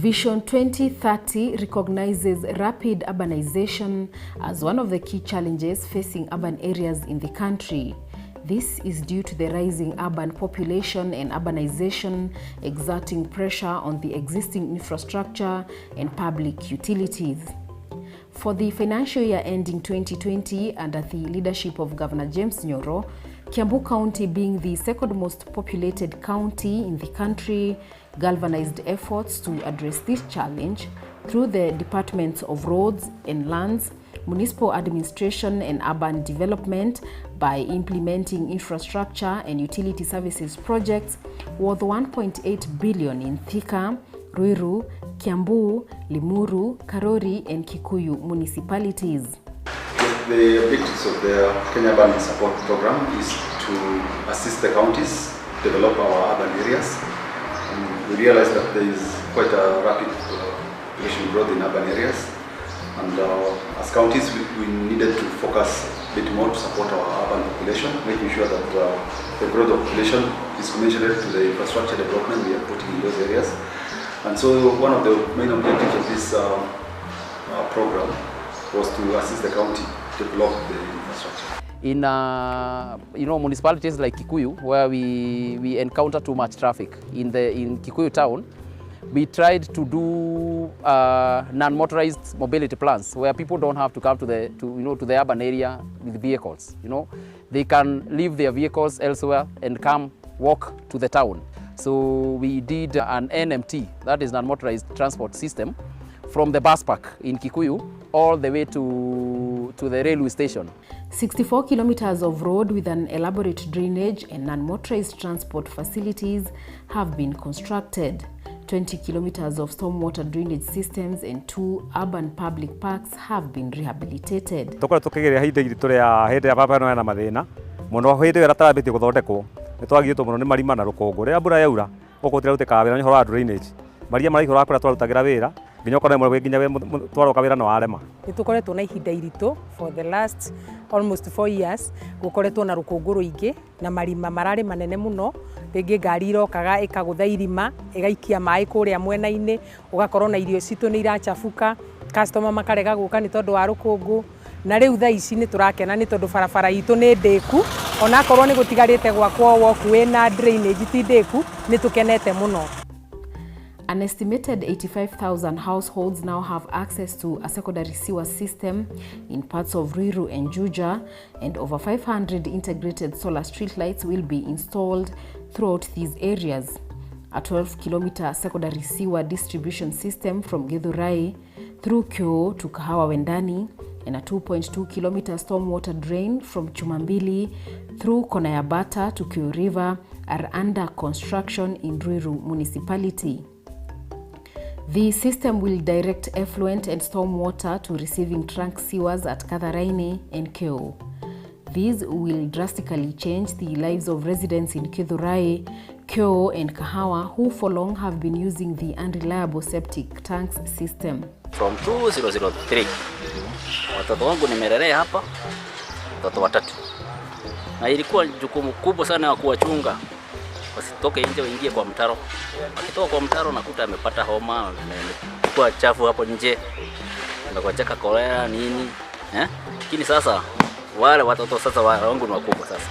Vision 2030 recognizes rapid urbanization as one of the key challenges facing urban areas in the country. This is due to the rising urban population and urbanization exerting pressure on the existing infrastructure and public utilities. For the financial year ending 2020, under the leadership of Governor James Nyoro, Kiambu County, being the second most populated county in the country, galvanized efforts to address this challenge through the Departments of Roads and Lands, Municipal Administration and Urban Development by implementing infrastructure and utility services projects worth 1.8 billion in Thika, Ruiru, Kiambu, Limuru, Kanari and Kikuyu municipalities. The objectives of the Kenya Urban Support Program is to assist the counties develop our urban areas. We realize that there is quite a rapid population growth in urban areas, and as counties we needed to focus a bit more to support our urban population, making sure that the growth of population is commensurate to the infrastructure development we are putting in those areas. And so one of the main objectives of this program was to assist the county develop the infrastructure. In municipalities like Kikuyu, where we encounter too much traffic in Kikuyu town, we tried to do non-motorized mobility plans where people don't have to come to the urban area with vehicles. They can leave their vehicles elsewhere and come walk to the town. So we did an NMT, that is non-motorized transport system, from the bus park in Kikuyu all the way to the railway station. 64 kilometers of road with an elaborate drainage and non-motorized transport facilities have been constructed. 20 kilometers of stormwater drainage systems and 2 urban public parks have been rehabilitated. For the last almost 4 years, gukoretwo na rukungu ruingi na marima marari manene muno, ringi ngari irokaga ikagutha irima igaikia mai kuria mwena-ini, ugakorwo na irio citu ni irachafuka, customer makarega guka ni tondu wa rukungu. Na riu thaa ici ni turakena ni tondu barabara itu ni ndiku, ona korwo ni gutigarite gwakwo walkway na drainage ti ndiku, ni tukenete muno. An estimated 85,000 households now have access to a secondary sewer system in parts of Ruiru and Juja, and over 500 integrated solar streetlights will be installed throughout these areas. A 12-kilometer secondary sewer distribution system from Githurai through Kyo to Kahawa Wendani, and a 2.2-kilometer stormwater drain from Chumambili through Konayabata to Kyo River are under construction in Ruiru municipality. The system will direct effluent and stormwater to receiving trunk sewers at Katharaini and Kyo. These will drastically change the lives of residents in Githurai, Kyo and Kahawa, who for long have been using the unreliable septic tanks system. From 2003, watoto wangu nimelelea hapa, watoto watatu. Na ilikuwa jukumu kubwa sana ya kuwachunga wasitoke nje waingie kwa mtaro. Wakitoka kwa mtaro nakuta amepata homa, kwa chafu hapo nje. Ndakuachaka kolera nini? Lakini sasa wale watoto sasa wangu ni wakubwa sasa.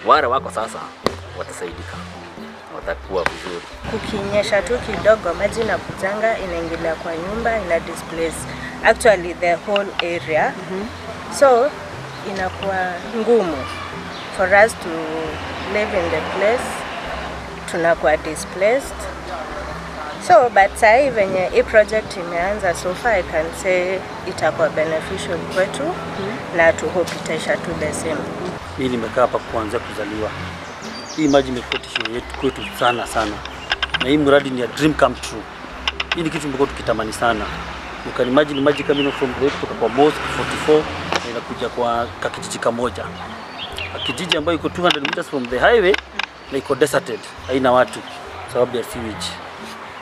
Wale wako sasa watasaidika. Watakuwa vizuri. Kukinyesha tu kidogo maji na kujanga inaingilia kwa nyumba, ina displace actually the whole area. So inakuwa ngumu for us to live in the place. Tunakuwa displaced. So but sai venye hii project imeanza, so far I can say itakuwa beneficial kwetu na to hope itaisha to the same. Mimi nimekaa hapa kuanza kuzaliwa. Hii maji imekuwa tishio yetu kwetu sana. Na hii mradi ni a dream come true. Hii ni kitu tumekuwa tukitamani sana. You can imagine maji coming from the kutoka kwa mosque 44 na inakuja kwa kakijiji kamoja. Kijiji ambayo iko 200 meters from the highway na iko deserted, haina watu sababu ya sewage.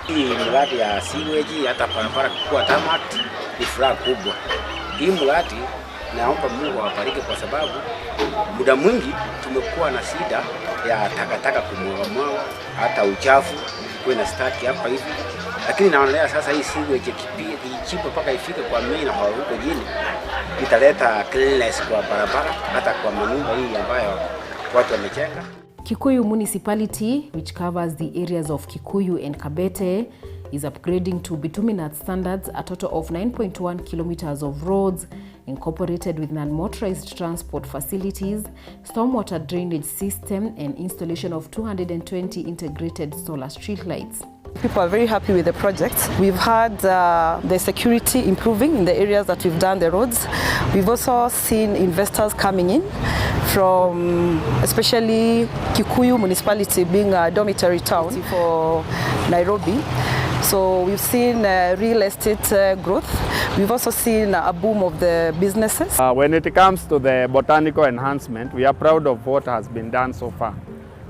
Hii mradi ya sewage hata barabara kwa tamat ni furaha kubwa. Hii mradi naomba Mungu awabariki kwa sababu muda mwingi tumekuwa na shida ya takataka kumwaga, hata uchafu kwa na start hapa hivi lakini naonelea sasa hii sewage ikichipa mpaka ifike kwa main hall huko chini italeta cleanliness kwa barabara hata kwa manyumba hii ambayo watu wamejenga. Kikuyu municipality, which covers the areas of Kikuyu and Kabete, is upgrading to bituminous standards a total of 9.1 kilometers of roads, incorporated with non-motorized transport facilities, stormwater drainage system, and installation of 220 integrated solar streetlights. People are very happy with the project. We've had the security improving in the areas that we've done the roads. We've also seen investors coming in from especially Kikuyu municipality being a dormitory town for Nairobi. So we've seen real estate growth. We've also seen a boom of the businesses. When it comes to the botanical enhancement, we are proud of what has been done so far,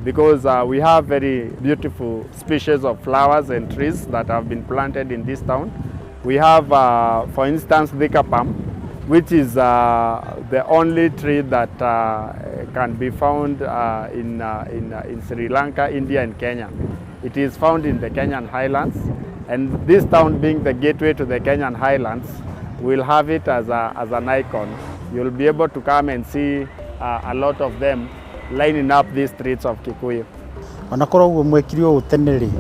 because we have very beautiful species of flowers and trees that have been planted in this town. We have, for instance, Thika palm, which is the only tree that can be found in Sri Lanka, India and Kenya. It is found in the Kenyan highlands, and this town being the gateway to the Kenyan highlands will have it as an icon. You'll be able to come and see a lot of them lining up these streets of Kikuyu. Onakora uguo mwekiri o teneri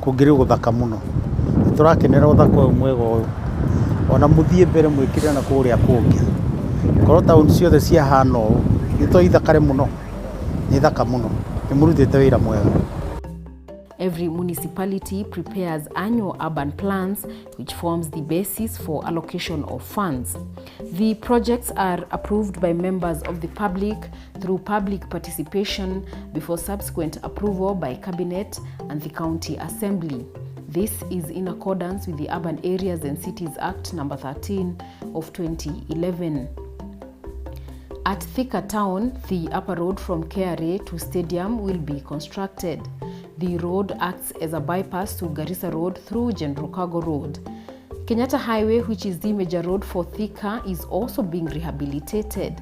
kungiri guthaka muno. Turakenera uthaka mwega uyu. Ona muthie mbere mwekiri na kuria kungi. Korwo town ciothe cia hana uyu, ito ithakare muno. Ni thaka muno. Nimurutite wira mwega. Every municipality prepares annual urban plans, which forms the basis for allocation of funds. The projects are approved by members of the public through public participation before subsequent approval by Cabinet and the County Assembly. This is in accordance with the Urban Areas and Cities Act No. 13 of 2011. At Thika Town, the upper road from KRA to Stadium will be constructed. The road acts as a bypass to Garissa Road through General Cargo Road. Kenyatta Highway, which is the major road for Thika, is also being rehabilitated.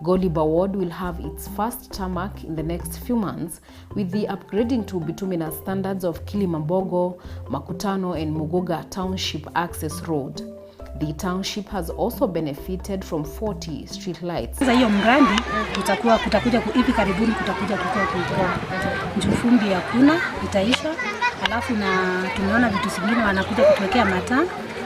Goliba Ward will have its first tarmac in the next few months, with the upgrading to bituminous standards of Kilimambogo, Makutano and Muguga Township Access Road. The township has also benefited from 40 street lights. Sasa hiyo mradi kutakuja hivi karibuni kutakuja kutoa njufumbi hakuna itaisha, alafu na tumeona vitu vingine wanakuja kutuwekea mataa.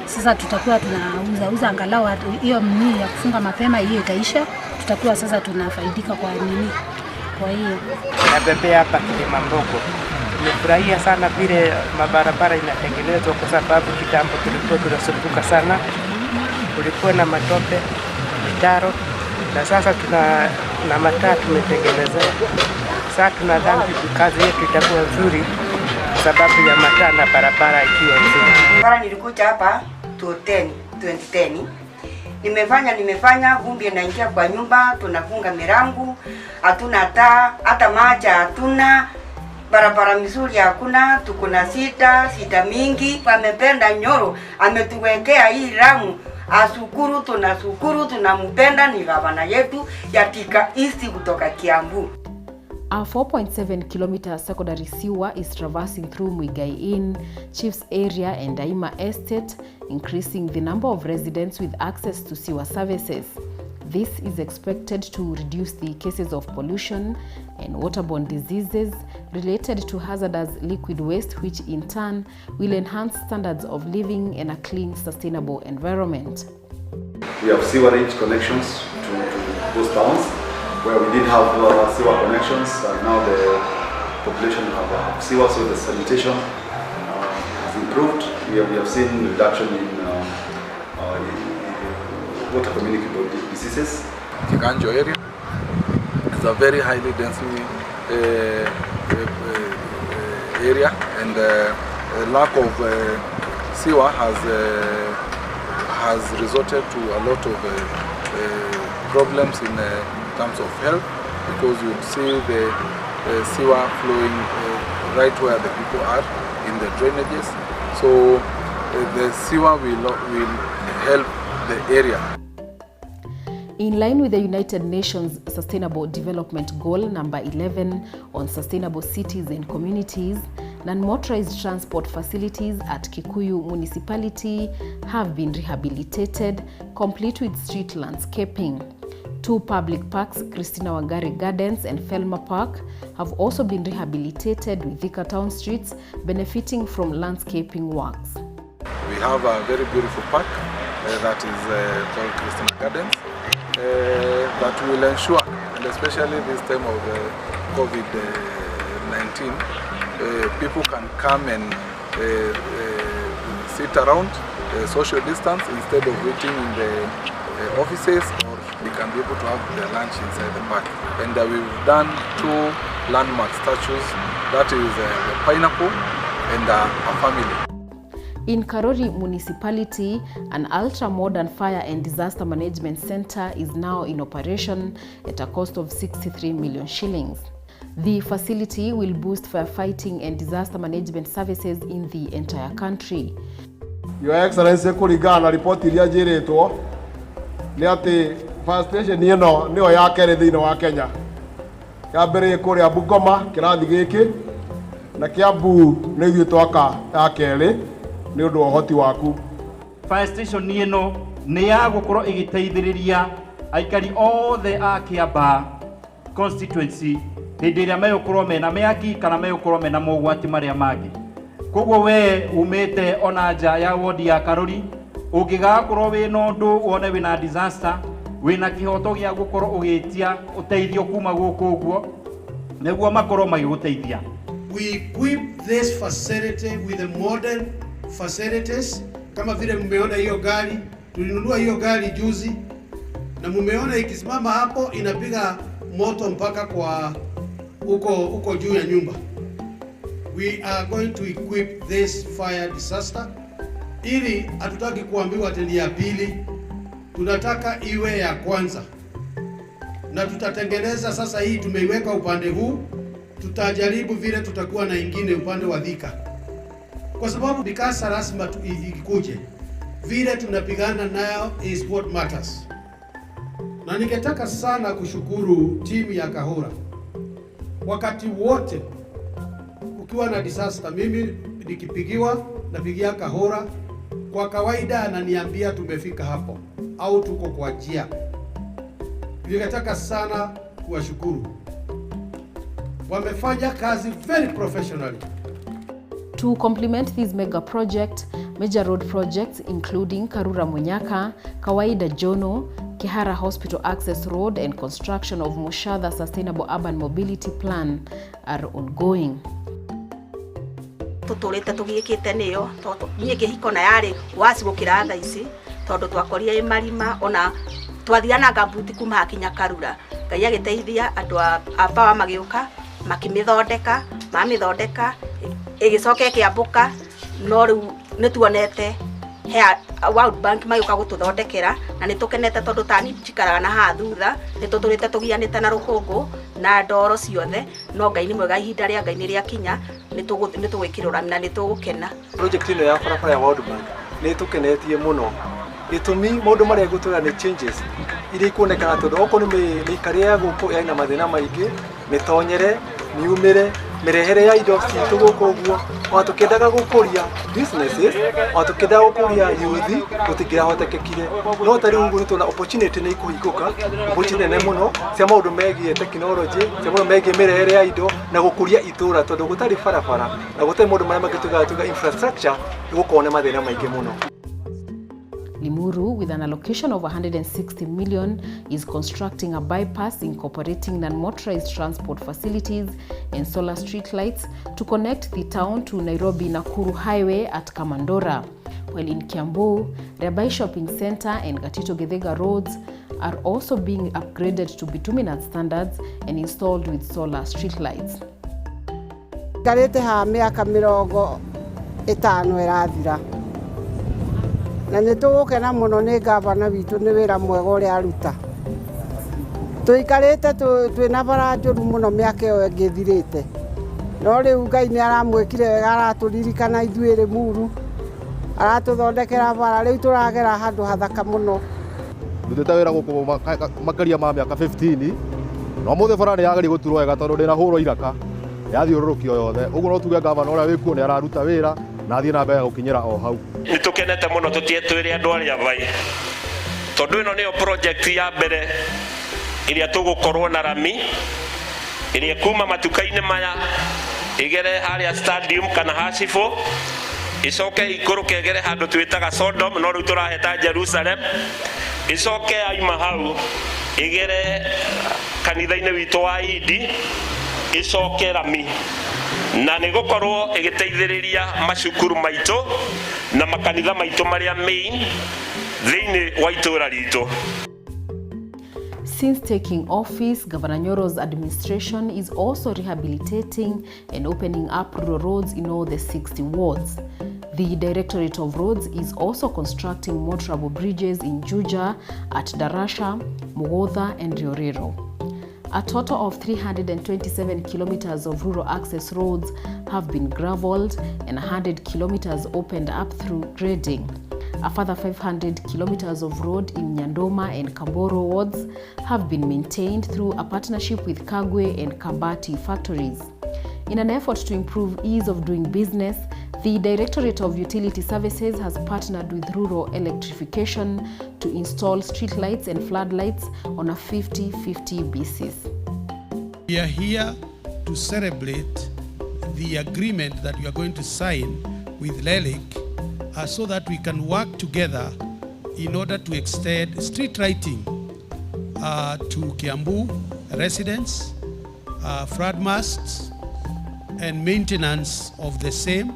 Sasa tutakuwa tunauza angalau hiyo mni ya kufunga mapema, hiyo itaisha, tutakuwa sasa tunafaidika kwa nini. Kwa hiyo nabebea hapa Kilimambogo. Nimefurahia sana vile mabarabara inatengenezwa, kwa sababu kitambo tulikuwa tunasumbuka sana, kulikuwa na matope, mitaro, na sasa tuna mataa tumetengenezea. Sasa tunadhani kazi yetu itakuwa nzuri kwa sababu ya mataa na barabara ikiwa nzuri. Mara nilikuja hapa 2010. Nimefanya vumbi inaingia kwa nyumba, tunafunga milango, hatuna taa, hata maji hatuna. Barabara mizuri hakuna, tuko na sita mingi. Amependa Nyoro, ametuwekea hii ramu. Asukuru, tunampenda, ni gavana yetu ya Thika East kutoka Kiambu. A 4.7 kilometer secondary sewer is traversing through Muigai Inn, Chiefs Area and Daima Estate, increasing the number of residents with access to sewer services. This is expected to reduce the cases of pollution and waterborne diseases related to hazardous liquid waste, which in turn will enhance standards of living in a clean, sustainable environment. We have sewerage connections to those towns where we did have sewer connections, and now the population have sewer, so the sanitation has improved. We have seen reduction in water communicable diseases. Kiganjo area is a very highly densely area, and lack of sewer has resulted to a lot of problems in terms of health, because you see the sewer flowing right where the people are in the drainages. So the sewer will help the area. In line with the United Nations Sustainable Development Goal number 11 on sustainable cities and communities, Non-motorized transport facilities at Kikuyu municipality have been rehabilitated, complete with street landscaping. 2 public parks, Christina Wangari Gardens and Felma Park, have also been rehabilitated with Thika town streets benefiting from landscaping works. We have a very beautiful park that is called Christina Gardens that will ensure, and especially this time of COVID-19, people can come and sit around, social distance, instead of waiting in the offices, or they can be able to have their lunch inside the park. And we've done 2 landmark statues, that is the pineapple and a family. In Kanari municipality, an ultra-modern fire and disaster management center is now in operation at a cost of 63 million shillings. The facility will boost firefighting and disaster management services in the entire country. Your Excellency, kuringana na ripoti iria njiritwo ni ati fire station ino niyo ya kere thiini wa Kenya. Kiambere kuria Bungoma kirathi giki na Kiambu ni ithuĩ twaka ya keri ni undu wa hoti waku. Fire station ino ni ya gukorwo igiteithiriria aikari othe a Kiamba constituency hindi iria megukorwo mena miaki kana megukorwo mena mogwati maria mangi. Koguo we umite ona nja ya wodi ya Kanari ungigakorwo wina undu wone wina disaster wina kihoto gia gukorwo ugitia uteithio kuma guku uguo neguo makorwo magiguteithia. We equip this facility with the modern facilities. Kama vile mmeona hiyo gari, tulinunua hiyo gari juzi na mmeona ikisimama hapo inapiga moto mpaka kwa uko juu ya nyumba. We are going to equip this fire disaster ili hatutaki kuambiwa tena ya pili, tunataka iwe ya kwanza. Na tutatengeneza sasa, hii tumeiweka upande huu, tutajaribu vile tutakuwa na ingine upande wa Thika. Kwa sababu mikasa lazima ikuje. Vile tunapigana nayo is what matters. Na ningetaka sana kushukuru timu ya Kahora. Wakati wote ukiwa na disaster, mimi nikipigiwa napigia Kahora, kwa kawaida ananiambia tumefika hapo au tuko kwa njia. Ningetaka sana kuwashukuru. Wamefanya kazi very professionally. To complement this mega project, major road projects including Karura Munyaka, Kawaida Jono, Kihara Hospital Access Road and construction of Mushadha Sustainable Urban Mobility Plan are ongoing. Tuturite tugiikite niyo toto nie kihiko na yari wasi gukira tha ici tondu twakorire marima ona twathiana gambuti kuma hakinya Karura Ngai agiteithia andu a power magiuka makimithondeka mamithondeka igicoke kiambuka no riu nituonete World Bank magiuka gututhondekera na nitukenete tondu tani chikaraga na ha thutha nituturite tugianite na rukungu na ndoro ciothe no Ngai ni mwega ihinda ria Ngai ni ria kinya nitugwikirura na nitugukena. Project ino ya barabara ya World Bank nitukenetie muno itumi maundu maria gutura ni changes iria ikuonekana tondu oko ni mikari ya guku ina mathina maingi mitonyere niumire mirehere ya indo citu guku uguo watukendaga gukuria businesses watukendaga gukuria youth gutingirahotekekire no tari uguo nituna opportunity ni ikuhikuka opportunity ne muno cia maundu megie technology cia maundu megie mirehere ya indo na gukuria itura tondu gutari barabara na gutari maundu maria magituga infrastructure gukone mathina maingi muno. Limuru, with an allocation of 160 million, is constructing a bypass incorporating non-motorized transport facilities and solar street lights to connect the town to Nairobi-Nakuru Highway at Kamandora. While in Kiambu, Rabai Shopping Center and Gatito Githega roads are also being upgraded to bituminous standards and installed with solar street lights. Garete ha miaka 50 irathira. Na nitugukena muno ni gavana witu ni wira mwega uria aruta. Tuikarite twina bara njuru muno miaka iyo ngithirite. No riu Ngai ni aramwikire wega araturirikana ithuire muru. Aratuthondekera bara riu turagera handu hathaka muno. Ndutite wira guku makaria ma miaka 15. No muthe bara ni yageri guturwo wega tondu ndina huro iraka. yathiũrũrũkio yothe. Ũguo no tuge gavana ũrĩa wĩkuo nĩ araruta wĩra na athiĩ na mbere gũkinyĩra o hau. Nĩ tũkenete mũno tũtietwĩre andũ arĩa vai, tondũ ĩno nĩyo project ya mbere ĩrĩa tũgũkorwo na rami ĩrĩa kuma matuka-inĩ maya igere harĩa stadium kana Hashifo icoke ikũrũke igere handũ twĩtaga Sodom no rĩu tũraheta Jerusalem, icoke aima hau igere kanitha-inĩ witũ wa Idi, icoke rami na nĩ gũkorwo ĩgĩteithĩrĩria macukuru maitũ na makanitha maitũ marĩa main thĩinĩ wa itũra ritũ. Since taking office, Governor Nyoro's administration is also rehabilitating and opening up rural roads in all the 60 wards. The Directorate of Roads is also constructing motorable bridges in Juja, at Darasha, Mugodha and Riorero. A total of 327 kilometers of rural access roads have been gravelled and 100 kilometers opened up through grading. A further 500 kilometers of road in Nyandoma and Kamboro wards have been maintained through a partnership with Kagwe and Kabati factories. In an effort to improve ease of doing business, the Directorate of Utility Services has partnered with Rural Electrification to install street lights and floodlights on a 50-50 basis. We are here to celebrate the agreement that we are going to sign with LELIC so that we can work together in order to extend street lighting to Kiambu residents, flood masts, and maintenance of the same.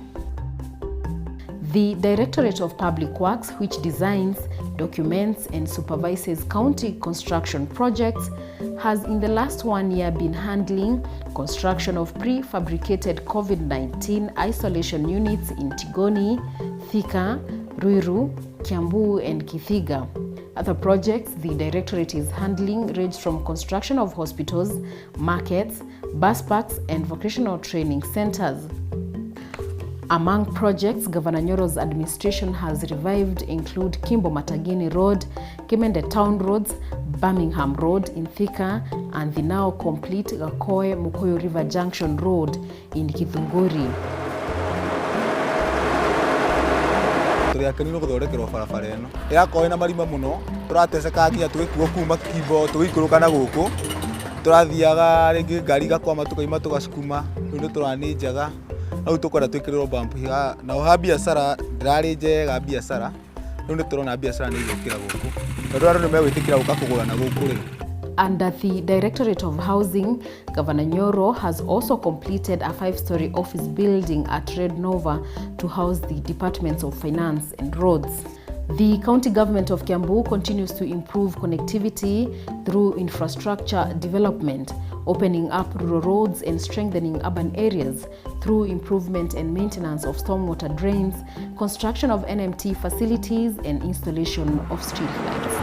The Directorate of Public Works, which designs, documents and supervises county construction projects, has in the last 1 year been handling construction of prefabricated COVID-19 isolation units in Tigoni, Thika, Ruiru, Kiambu and Kithiga. Other projects the Directorate is handling range from construction of hospitals, markets, bus parks and vocational training centers. Among projects Governor Nyoro's administration has revived include Kimbo Matagini Road, Kimende Town Roads, Birmingham Road in Thika, and the now complete Gakoe Mukoyo River Junction Road in Kithunguri. Tũrĩakenire gũthondekerwo barabara ĩno ĩrakorwo ĩna marima mũno, tũrateceka nginya tũgĩkuo kuma Kimbo tũgĩikũrũka na gũkũ, tũrathiaga rĩngĩ ngari igakwama tũkaima tũgacukuma, rĩu nĩ tũrani njega au tukwenda twikirwo bump na oha biacara ndirari njega biacara rĩu nĩ tũrona biacara nĩ igũkĩra gũkũ tondũ andũ nĩ megwĩtĩkĩra gũka kũgũra na gũkũ rĩ. Under the Directorate of Housing, Governor Nyoro has also completed a 5-story office building at Red Nova to house the Departments of Finance and Roads. The county government of Kiambu continues to improve connectivity through infrastructure development, opening up rural roads and strengthening urban areas through improvement and maintenance of stormwater drains, construction of NMT facilities and installation of street lights.